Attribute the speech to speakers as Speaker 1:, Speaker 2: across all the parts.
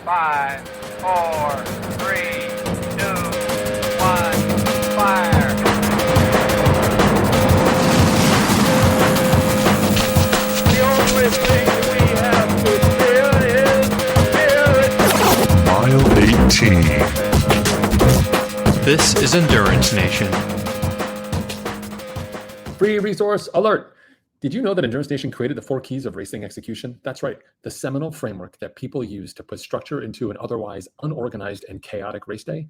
Speaker 1: 5, 4, 3, 2, 1, fire. The only thing we have to fear is fear.
Speaker 2: Mile 18.
Speaker 3: This is Endurance Nation.
Speaker 4: Free resource alert. Did you know that Endurance Nation created the 4 keys of racing execution? That's right, the seminal framework that people use to put structure into an otherwise unorganized and chaotic race day.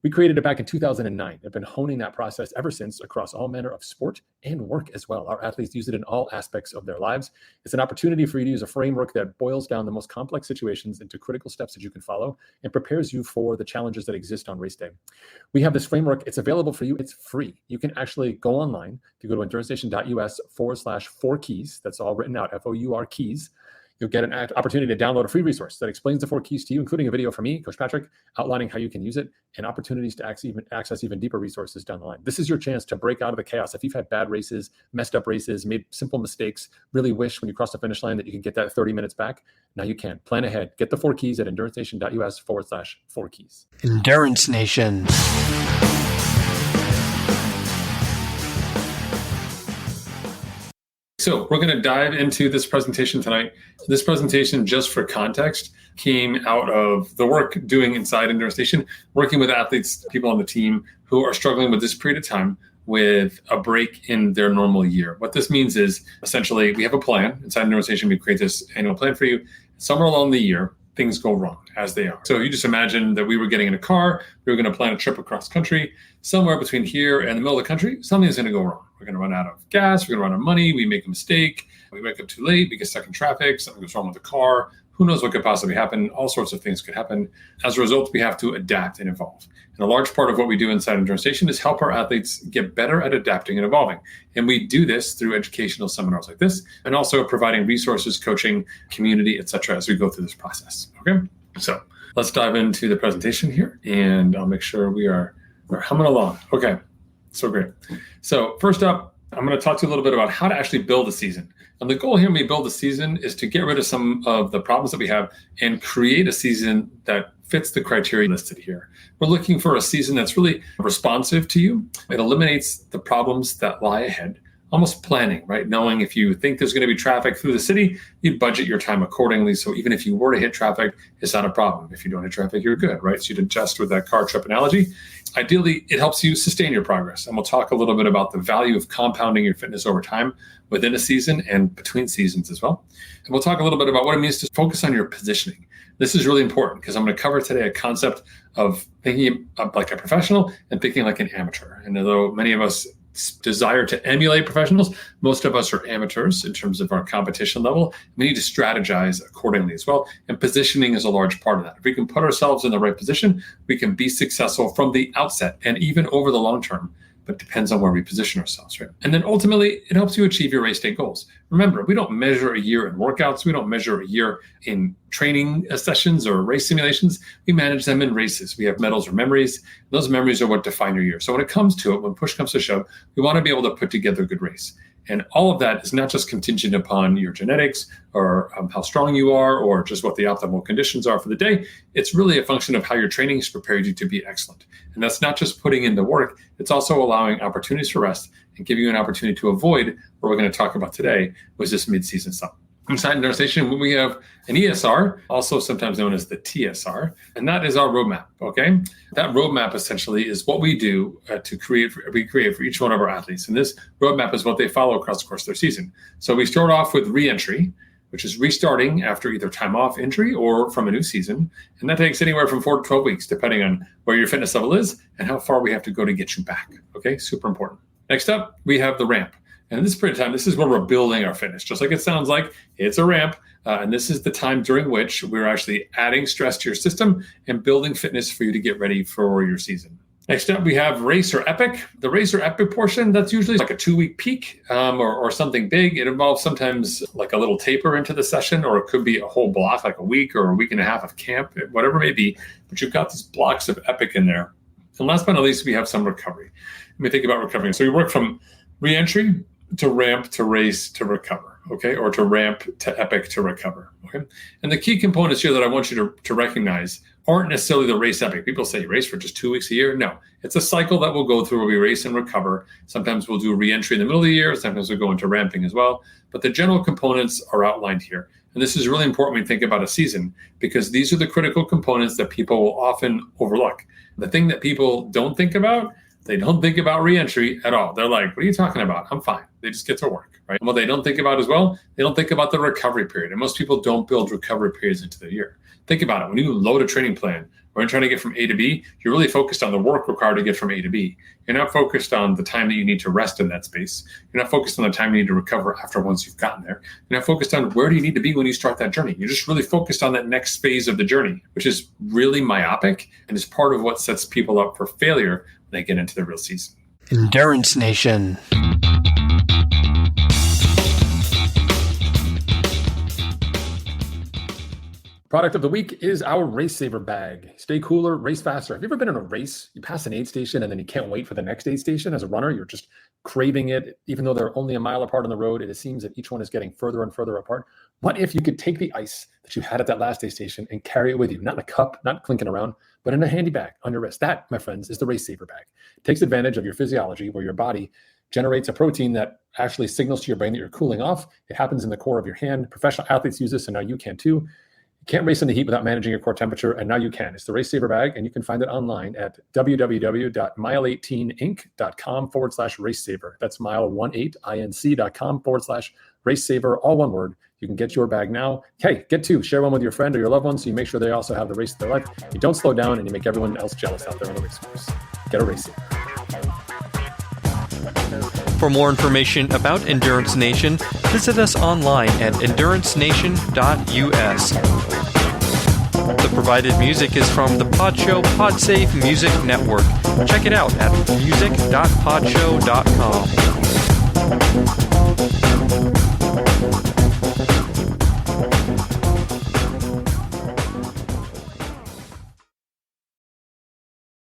Speaker 4: We created it back in 2009. I've been honing that process ever since across all manner of sport and work as well. Our athletes use it in all aspects of their lives. It's an opportunity for you to use a framework that boils down the most complex situations into critical steps that you can follow and prepares you for the challenges that exist on race day. We have this framework. It's available for you. It's free. You can actually go online. If you go to endurancenation.us/4 keys, that's all written out, FOUR keys. You'll get an opportunity to download a free resource that explains the 4 keys to you, including a video from me, Coach Patrick, outlining how you can use it and opportunities to access even deeper resources down the line. This is your chance to break out of the chaos. If you've had bad races, messed up races, made simple mistakes, really wish when you cross the finish line that you can get that 30 minutes back, now you can. Plan ahead. Get the 4 keys at endurancenation.us/4 keys.
Speaker 3: Endurance Nation.
Speaker 5: So we're going to dive into this presentation tonight. This presentation, just for context, came out of the work doing inside Endurance Nation, working with athletes, people on the team who are struggling with this period of time with a break in their normal year. What this means is essentially we have a plan. Inside Endurance Nation, we create this annual plan for you. Somewhere along the year, things go wrong, as they are. So you just imagine that we were getting in a car, we were going to plan a trip across country. Somewhere between here and the middle of the country, something's going to go wrong. We're going to run out of gas, we're going to run out of money, we make a mistake, we wake up too late, we get stuck in traffic, something goes wrong with the car. Who knows what could possibly happen? All sorts of things could happen. As a result, we have to adapt and evolve. And a large part of what we do inside Endurance Nation is help our athletes get better at adapting and evolving. And we do this through educational seminars like this, and also providing resources, coaching, community, etc. as we go through this process. Okay, so let's dive into the presentation here, and I'll make sure we're humming along. Okay, so great. So first up, I'm going to talk to you a little bit about how to actually build a season. And the goal here when we build a season is to get rid of some of the problems that we have and create a season that fits the criteria listed here. We're looking for a season that's really responsive to you. It eliminates the problems that lie ahead. Almost planning, right? Knowing if you think there's going to be traffic through the city, you budget your time accordingly. So even if you were to hit traffic, it's not a problem. If you don't hit traffic, you're good, right? So you'd adjust with that car trip analogy. Ideally, it helps you sustain your progress. And we'll talk a little bit about the value of compounding your fitness over time within a season and between seasons as well. And we'll talk a little bit about what it means to focus on your positioning. This is really important because I'm going to cover today a concept of thinking like a professional and thinking like an amateur. And although many of us desire to emulate professionals, most of us are amateurs in terms of our competition level. We need to strategize accordingly as well. And positioning is a large part of that. If we can put ourselves in the right position, we can be successful from the outset and even over the long term. But it depends on where we position ourselves, right? And then ultimately, it helps you achieve your race day goals. Remember, we don't measure a year in workouts. We don't measure a year in training sessions or race simulations. We manage them in races. We have medals or memories. Those memories are what define your year. So when it comes to it, when push comes to shove, we want to be able to put together a good race. And all of that is not just contingent upon your genetics or how strong you are or just what the optimal conditions are for the day. It's really a function of how your training has prepared you to be excellent. And that's not just putting in the work. It's also allowing opportunities for rest and giving you an opportunity to avoid what we're going to talk about today, was this mid-season slump. Inside Endurance Nation, we have an ESR, also sometimes known as the TSR, and that is our roadmap, okay? That roadmap essentially is what we do to create for each one of our athletes. And this roadmap is what they follow across the course of their season. So we start off with re-entry, which is restarting after either time off, injury, or from a new season. And that takes anywhere from 4 to 12 weeks, depending on where your fitness level is and how far we have to go to get you back, okay? Super important. Next up, we have the ramp. And in this period of time, this is where we're building our fitness. Just like it sounds like, it's a ramp. And this is the time during which we're actually adding stress to your system and building fitness for you to get ready for your season. Next up, we have race or epic. The race or epic portion, that's usually like a 2-week peak or something big. It involves sometimes like a little taper into the session, or it could be a whole block, like a week or a week and a half of camp, whatever it may be. But you've got these blocks of epic in there. And last but not least, we have some recovery. Let me think about recovering. So we work from re-entry to ramp to race to recover. okay, or to ramp to epic to recover, okay? And the key components here that I want you to recognize aren't necessarily the race epic. People say race for just 2 weeks a year. No, it's a cycle that we'll go through where we race and recover. Sometimes we'll do re-entry in the middle of the year. Sometimes we'll go into ramping as well. But the general components are outlined here. And this is really important when you think about a season, because these are the critical components that people will often overlook. The thing that people don't think about, they don't think about re-entry at all. They're like, what are you talking about? I'm fine. They just get to work, right? And what they don't think about as well, they don't think about the recovery period. And most people don't build recovery periods into their year. Think about it. When you load a training plan, when you're trying to get from A to B, you're really focused on the work required to get from A to B. You're not focused on the time that you need to rest in that space. You're not focused on the time you need to recover after once you've gotten there. You're not focused on where do you need to be when you start that journey. You're just really focused on that next phase of the journey, which is really myopic and is part of what sets people up for failure when they get into the real season.
Speaker 3: Endurance Nation.
Speaker 4: Product of the week is our Race Saver bag. Stay cooler, race faster. Have you ever been in a race? You pass an aid station and then you can't wait for the next aid station. As a runner, you're just craving it. Even though they're only a mile apart on the road, it seems that each one is getting further and further apart. What if you could take the ice that you had at that last aid station and carry it with you? Not in a cup, not clinking around, but in a handy bag on your wrist. That, my friends, is the Race Saver bag. It takes advantage of your physiology where your body generates a protein that actually signals to your brain that you're cooling off. It happens in the core of your hand. Professional athletes use this, and now you can too. Can't race in the heat without managing your core temperature, and now you can. It's the Race Saver bag, and you can find it online at www.mile18inc.com/race saver. That's mile18inc.com/race saver, all one word. You can get your bag now. Hey, get two. Share one with your friend or your loved one so you make sure they also have the race of their life. You don't slow down, and you make everyone else jealous out there on the race course. Get a Race Saver.
Speaker 3: For more information about Endurance Nation, visit us online at endurancenation.us. The provided music is from the Podshow Podsafe Music Network. Check it out at music.podshow.com.